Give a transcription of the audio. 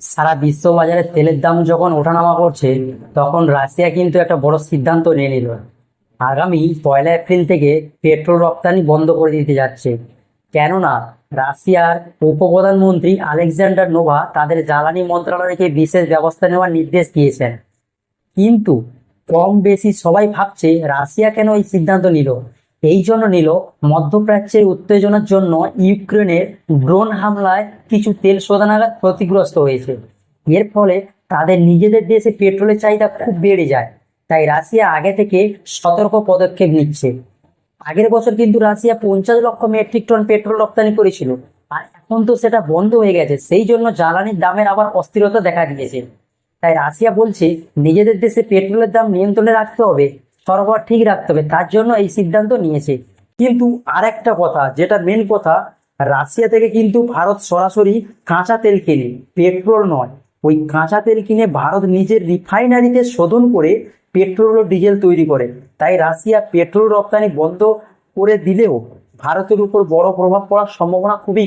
সারা বিশ্ব বাজারে তেলের দাম যখন ওঠানামা করছে, তখন রাশিয়া কিন্তু একটা বড় সিদ্ধান্ত নিয়ে নিল। আগামী 1 এপ্রিল থেকে পেট্রোল রপ্তানি বন্ধ করে দিতে যাচ্ছে। কেননা রাশিয়ার উপপ্রধানমন্ত্রী আলেকজান্ডার নোভা তাদের জ্বালানি মন্ত্রণালয়কে বিশেষ ব্যবস্থা নেওয়ার নির্দেশ দিয়েছেন। কিন্তু কম বেশি সবাই ভাবছে রাশিয়া কেন এই সিদ্ধান্ত নিল। এই জন্য নিল, মধ্যপ্রাচ্যের উত্তেজনার জন্য ইউক্রেনের ড্রোন হামলায় কিছু তেল শোধনাগার ক্ষতিগ্রস্ত হয়েছে। এর ফলে তাদের নিজেদের দেশে পেট্রোলের চাহিদা খুব বেড়ে যায়। তাই রাশিয়া আগে থেকে সতর্ক পদক্ষেপ নিচ্ছে। আগের বছর কিন্তু রাশিয়া 50 লক্ষ মেট্রিক টন পেট্রোল রপ্তানি করেছিল, আর এখন তো সেটা বন্ধ হয়ে গেছে। সেই জন্য জ্বালানির দামের আবার অস্থিরতা দেখা দিয়েছে। তাই রাশিয়া বলছে নিজেদের দেশে পেট্রোলের দাম নিয়ন্ত্রণে রাখতে হবে, সরবরাহ ঠিক রাখতে হবে, তার জন্য এই সিদ্ধান্ত নিয়েছে। কিন্তু আর একটা কথা, যেটা মেন কথা, রাশিয়া থেকে কিন্তু ভারত সরাসরি কাঁচা তেল কেনে, পেট্রোল নয়। ওই কাঁচা তেল কিনে ভারত নিজের রিফাইনারিতে শোধন করে পেট্রোল ও ডিজেল তৈরি করে। তাই রাশিয়া পেট্রোল রপ্তানি বন্ধ করে দিলেও ভারতের উপর বড় প্রভাব পড়ার সম্ভাবনা খুবই